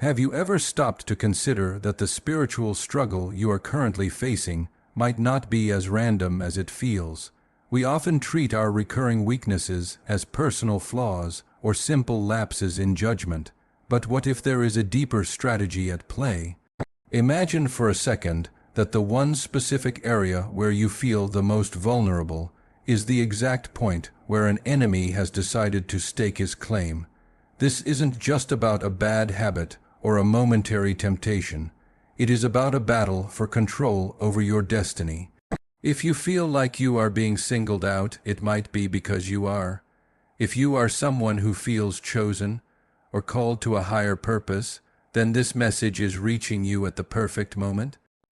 Have you ever stopped to consider that the spiritual struggle you are currently facing might not be as random as it feels? We often treat our recurring weaknesses as personal flaws or simple lapses in judgment. But what if there is a deeper strategy at play? Imagine for a second that the one specific area where you feel the most vulnerable is the exact point where an enemy has decided to stake his claim. This isn't just about a bad habit or a momentary temptation. It is about a battle for control over your destiny. If you feel like you are being singled out, it might be because you are. If you are someone who feels chosen or called to a higher purpose, then this message is reaching you at the perfect moment.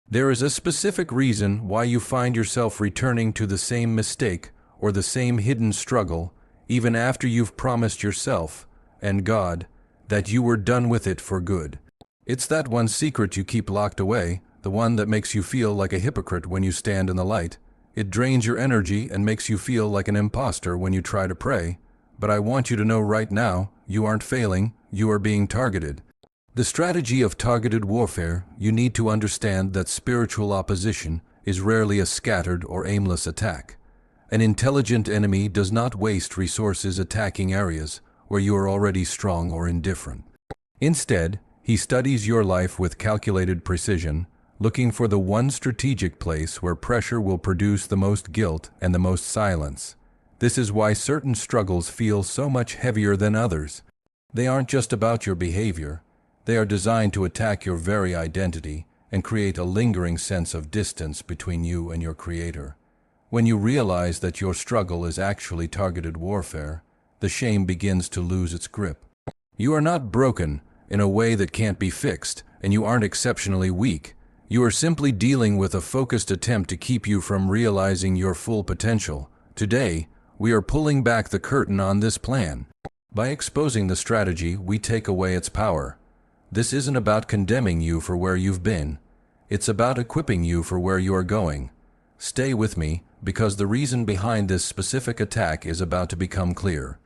There is a specific reason why you find yourself returning to the same mistake or the same hidden struggle, even after you've promised yourself and God that you were done with it for good. It's that one secret you keep locked away, the one that makes you feel like a hypocrite when you stand in the light. It drains your energy and makes you feel like an imposter when you try to pray. But I want you to know right now, you aren't failing, you are being targeted. The strategy of targeted warfare, you need to understand that spiritual opposition is rarely a scattered or aimless attack. An intelligent enemy does not waste resources attacking areas where you are already strong or indifferent. Instead, he studies your life with calculated precision, looking for the one strategic place where pressure will produce the most guilt and the most silence. This is why certain struggles feel so much heavier than others. They aren't just about your behavior. They are designed to attack your very identity and create a lingering sense of distance between you and your Creator. When you realize that your struggle is actually targeted warfare, the shame begins to lose its grip. You are not broken in a way that can't be fixed, and you aren't exceptionally weak. You are simply dealing with a focused attempt to keep you from realizing your full potential. Today, we are pulling back the curtain on this plan. By exposing the strategy, we take away its power. This isn't about condemning you for where you've been. It's about equipping you for where you are going. Stay with me, because the reason behind this specific attack is about to become clear.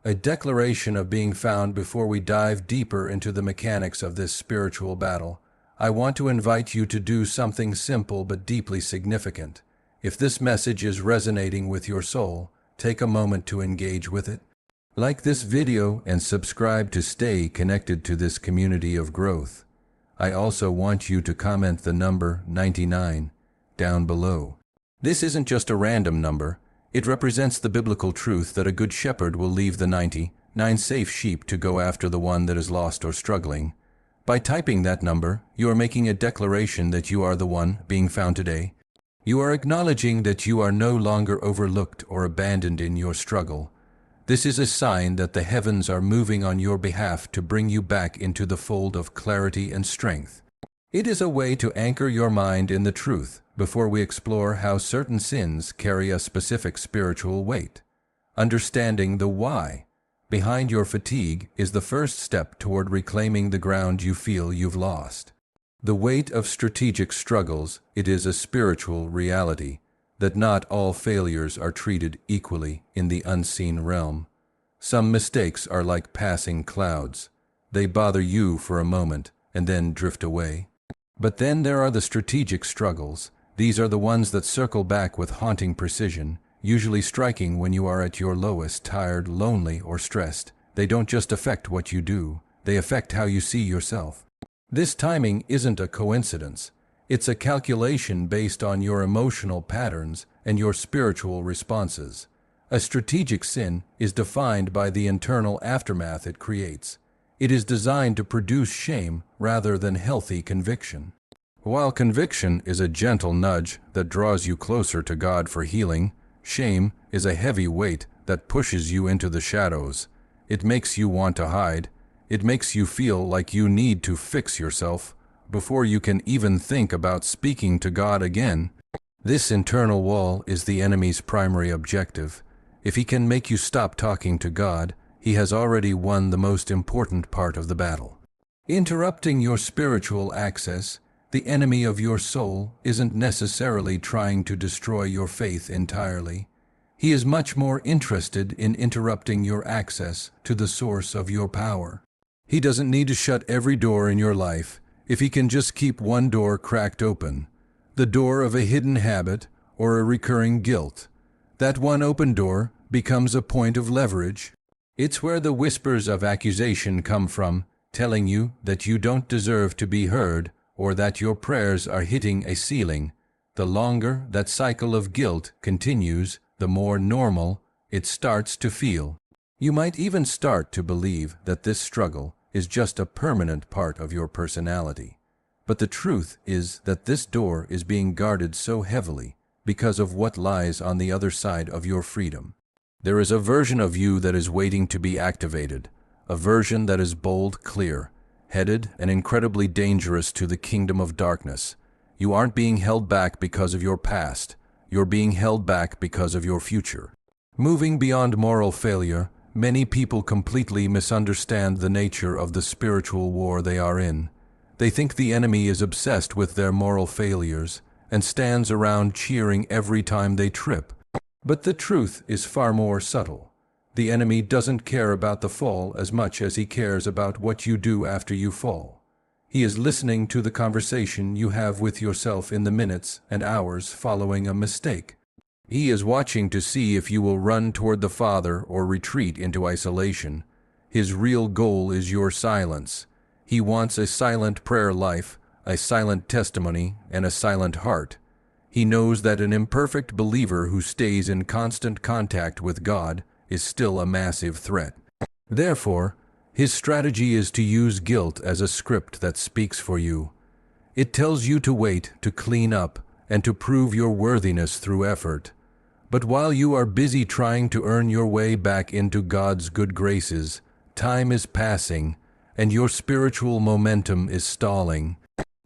A declaration of being found before we dive deeper into the mechanics of this spiritual battle. I want to invite you to do something simple but deeply significant. If this message is resonating with your soul, take a moment to engage with it. Like this video and subscribe to stay connected to this community of growth. I also want you to comment the number 99 down below. This isn't just a random number. It represents the biblical truth that a good shepherd will leave the 99 safe sheep to go after the one that is lost or struggling. By typing that number, you are making a declaration that you are the one being found today. You are acknowledging that you are no longer overlooked or abandoned in your struggle. This is a sign that the heavens are moving on your behalf to bring you back into the fold of clarity and strength. It is a way to anchor your mind in the truth before we explore how certain sins carry a specific spiritual weight. Understanding the why behind your fatigue is the first step toward reclaiming the ground you feel you've lost. The weight of strategic struggles, it is a spiritual reality that not all failures are treated equally in the unseen realm. Some mistakes are like passing clouds. They bother you for a moment and then drift away. But then there are the strategic struggles. These are the ones that circle back with haunting precision, usually striking when you are at your lowest, tired, lonely, or stressed. They don't just affect what you do, they affect how you see yourself. This timing isn't a coincidence. It's a calculation based on your emotional patterns and your spiritual responses. A strategic sin is defined by the internal aftermath it creates. It is designed to produce shame rather than healthy conviction. While conviction is a gentle nudge that draws you closer to God for healing, shame is a heavy weight that pushes you into the shadows. It makes you want to hide. It makes you feel like you need to fix yourself before you can even think about speaking to God again. This internal wall is the enemy's primary objective. If he can make you stop talking to God, he has already won the most important part of the battle. Interrupting your spiritual access, the enemy of your soul isn't necessarily trying to destroy your faith entirely. He is much more interested in interrupting your access to the source of your power. He doesn't need to shut every door in your life if he can just keep one door cracked open, the door of a hidden habit or a recurring guilt. That one open door becomes a point of leverage. It's where the whispers of accusation come from, telling you that you don't deserve to be heard or that your prayers are hitting a ceiling. The longer that cycle of guilt continues, the more normal it starts to feel. You might even start to believe that this struggle is just a permanent part of your personality. But the truth is that this door is being guarded so heavily because of what lies on the other side of your freedom. There is a version of you that is waiting to be activated, a version that is bold, clear, headed, and incredibly dangerous to the kingdom of darkness. You aren't being held back because of your past. You're being held back because of your future. Moving beyond moral failure, many people completely misunderstand the nature of the spiritual war they are in. They think the enemy is obsessed with their moral failures and stands around cheering every time they trip. But the truth is far more subtle. The enemy doesn't care about the fall as much as he cares about what you do after you fall. He is listening to the conversation you have with yourself in the minutes and hours following a mistake. He is watching to see if you will run toward the Father or retreat into isolation. His real goal is your silence. He wants a silent prayer life, a silent testimony, and a silent heart. He knows that an imperfect believer who stays in constant contact with God is still a massive threat. Therefore, his strategy is to use guilt as a script that speaks for you. It tells you to wait, to clean up, and to prove your worthiness through effort. But while you are busy trying to earn your way back into God's good graces, time is passing, and your spiritual momentum is stalling.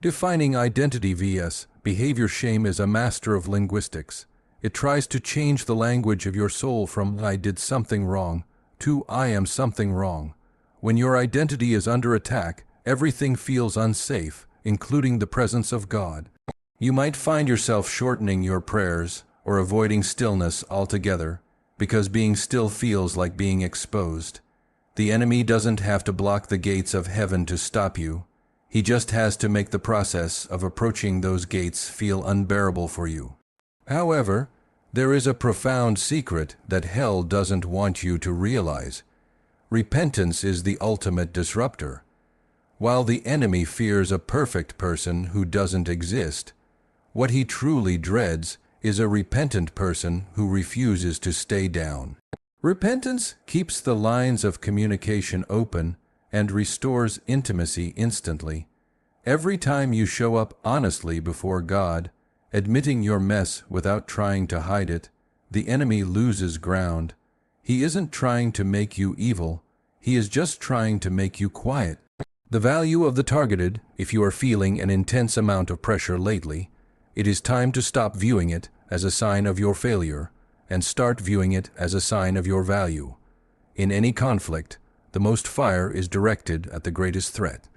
Defining identity vs. behavior shame is a master of linguistics. It tries to change the language of your soul from "I did something wrong" to "I am something wrong." When your identity is under attack, everything feels unsafe, including the presence of God. You might find yourself shortening your prayers or avoiding stillness altogether because being still feels like being exposed. The enemy doesn't have to block the gates of heaven to stop you. He just has to make the process of approaching those gates feel unbearable for you. However, there is a profound secret that hell doesn't want you to realize. Repentance is the ultimate disruptor. While the enemy fears a perfect person who doesn't exist, what he truly dreads is a repentant person who refuses to stay down. Repentance keeps the lines of communication open and restores intimacy instantly. Every time you show up honestly before God, admitting your mess without trying to hide it, the enemy loses ground. He isn't trying to make you evil. He is just trying to make you quiet. The value of the targeted, if you are feeling an intense amount of pressure lately, it is time to stop viewing it as a sign of your failure and start viewing it as a sign of your value. In any conflict, the most fire is directed at the greatest threat.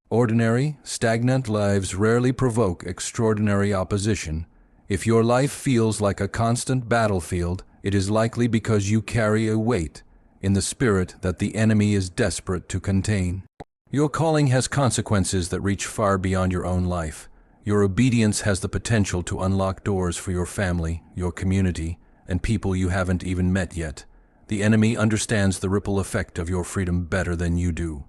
Ordinary, stagnant lives rarely provoke extraordinary opposition. If your life feels like a constant battlefield, it is likely because you carry a weight in the spirit that the enemy is desperate to contain. Your calling has consequences that reach far beyond your own life. Your obedience has the potential to unlock doors for your family, your community, and people you haven't even met yet. The enemy understands the ripple effect of your freedom better than you do.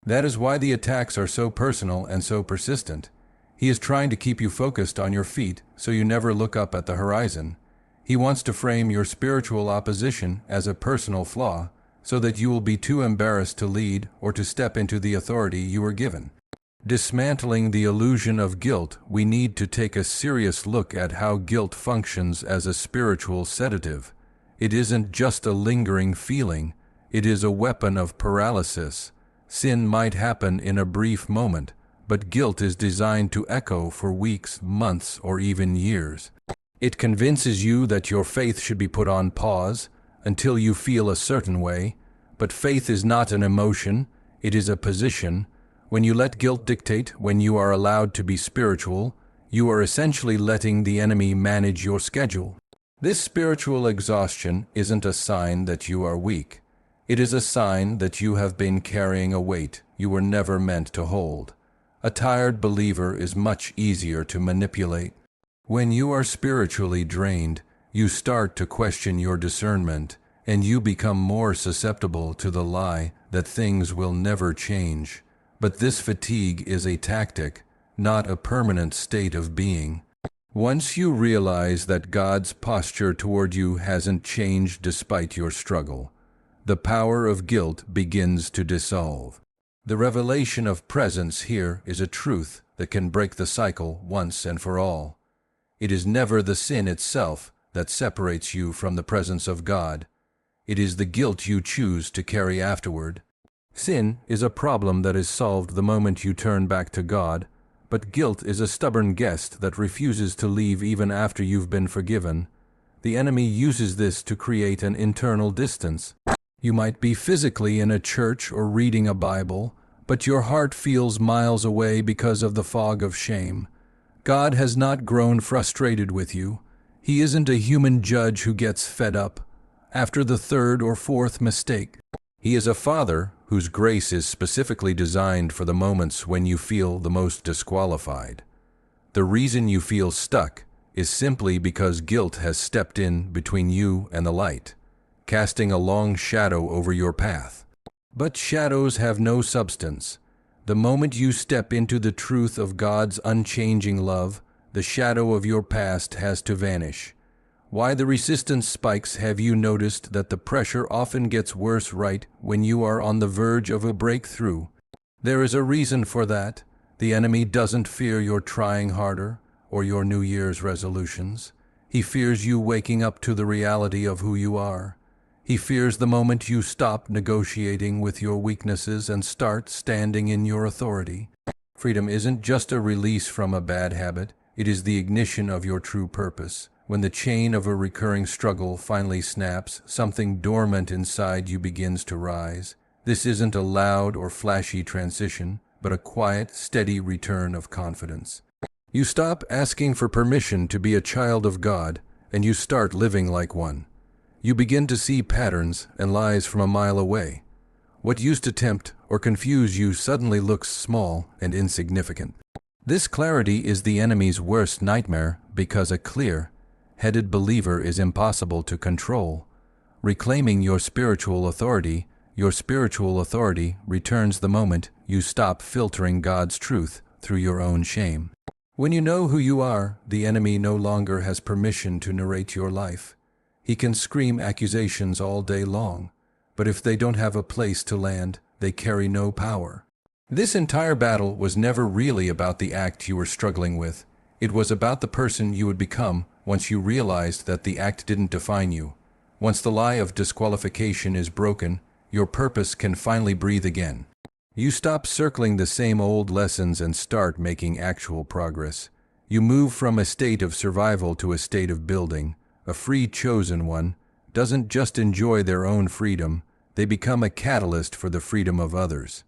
That is why the attacks are so personal and so persistent. He is trying to keep you focused on your feet so you never look up at the horizon. He wants to frame your spiritual opposition as a personal flaw so that you will be too embarrassed to lead or to step into the authority you were given. Dismantling the illusion of guilt, we need to take a serious look at how guilt functions as a spiritual sedative. It isn't just a lingering feeling, it is a weapon of paralysis. Sin might happen in a brief moment, but guilt is designed to echo for weeks, months, or even years. It convinces you that your faith should be put on pause until you feel a certain way, but faith is not an emotion, it is a position. When you let guilt dictate when you are allowed to be spiritual, you are essentially letting the enemy manage your schedule. This spiritual exhaustion isn't a sign that you are weak. It is a sign that you have been carrying a weight you were never meant to hold. A tired believer is much easier to manipulate. When you are spiritually drained, you start to question your discernment, and you become more susceptible to the lie that things will never change. But this fatigue is a tactic, not a permanent state of being. Once you realize that God's posture toward you hasn't changed despite your struggle, the power of guilt begins to dissolve. The revelation of presence here is a truth that can break the cycle once and for all. It is never the sin itself that separates you from the presence of God. It is the guilt you choose to carry afterward. Sin is a problem that is solved the moment you turn back to God, but guilt is a stubborn guest that refuses to leave even after you've been forgiven. The enemy uses this to create an internal distance. You might be physically in a church or reading a Bible, but your heart feels miles away because of the fog of shame. God has not grown frustrated with you. He isn't a human judge who gets fed up after the third or fourth mistake. He is a Father whose grace is specifically designed for the moments when you feel the most disqualified. The reason you feel stuck is simply because guilt has stepped in between you and the light, casting a long shadow over your path. But shadows have no substance. The moment you step into the truth of God's unchanging love, the shadow of your past has to vanish. Why the resistance spikes? Have you noticed that the pressure often gets worse right when you are on the verge of a breakthrough? There is a reason for that. The enemy doesn't fear your trying harder or your New Year's resolutions. He fears you waking up to the reality of who you are. He fears the moment you stop negotiating with your weaknesses and start standing in your authority. Freedom isn't just a release from a bad habit, it is the ignition of your true purpose. When the chain of a recurring struggle finally snaps, something dormant inside you begins to rise. This isn't a loud or flashy transition, but a quiet, steady return of confidence. You stop asking for permission to be a child of God, and you start living like one. You begin to see patterns and lies from a mile away. What used to tempt or confuse you suddenly looks small and insignificant. This clarity is the enemy's worst nightmare because a clear-headed believer is impossible to control. Reclaiming your spiritual authority returns the moment you stop filtering God's truth through your own shame. When you know who you are, the enemy no longer has permission to narrate your life. He can scream accusations all day long, but if they don't have a place to land, they carry no power. This entire battle was never really about the act you were struggling with. It was about the person you would become once you realized that the act didn't define you. Once the lie of disqualification is broken, your purpose can finally breathe again. You stop circling the same old lessons and start making actual progress. You move from a state of survival to a state of building. A free chosen one doesn't just enjoy their own freedom, they become a catalyst for the freedom of others.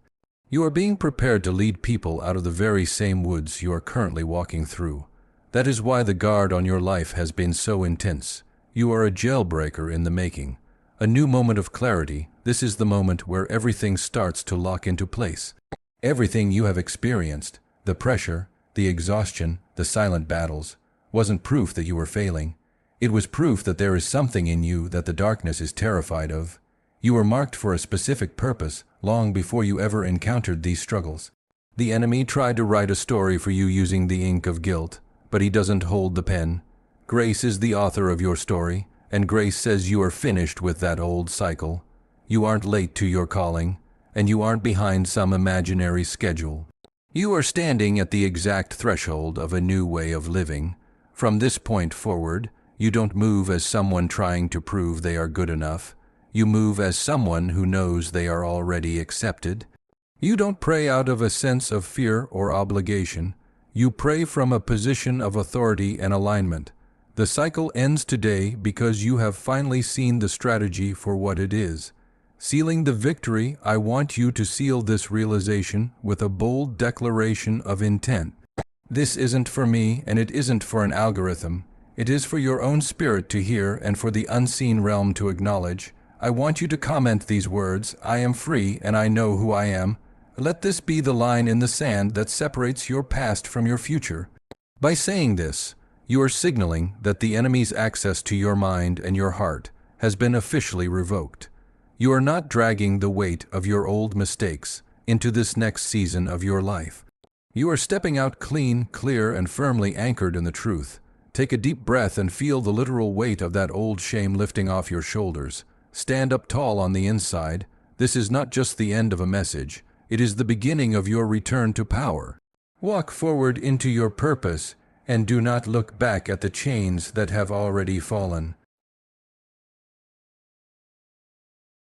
You are being prepared to lead people out of the very same woods you are currently walking through. That is why the guard on your life has been so intense. You are a jailbreaker in the making. A new moment of clarity. This is the moment where everything starts to lock into place. Everything you have experienced, the pressure, the exhaustion, the silent battles, wasn't proof that you were failing. It was proof that there is something in you that the darkness is terrified of. You were marked for a specific purpose long before you ever encountered these struggles. The enemy tried to write a story for you using the ink of guilt, but he doesn't hold the pen. Grace is the author of your story, and grace says you are finished with that old cycle. You aren't late to your calling, and you aren't behind some imaginary schedule. You are standing at the exact threshold of a new way of living. From this point forward, you don't move as someone trying to prove they are good enough. You move as someone who knows they are already accepted. You don't pray out of a sense of fear or obligation. You pray from a position of authority and alignment. The cycle ends today because you have finally seen the strategy for what it is. Sealing the victory, I want you to seal this realization with a bold declaration of intent. This isn't for me, and it isn't for an algorithm. It is for your own spirit to hear and for the unseen realm to acknowledge. I want you to comment these words: I am free and I know who I am. Let this be the line in the sand that separates your past from your future. By saying this, you are signaling that the enemy's access to your mind and your heart has been officially revoked. You are not dragging the weight of your old mistakes into this next season of your life. You are stepping out clean, clear, and firmly anchored in the truth. Take a deep breath and feel the literal weight of that old shame lifting off your shoulders. Stand up tall on the inside. This is not just the end of a message. It is the beginning of your return to power. Walk forward into your purpose and do not look back at the chains that have already fallen.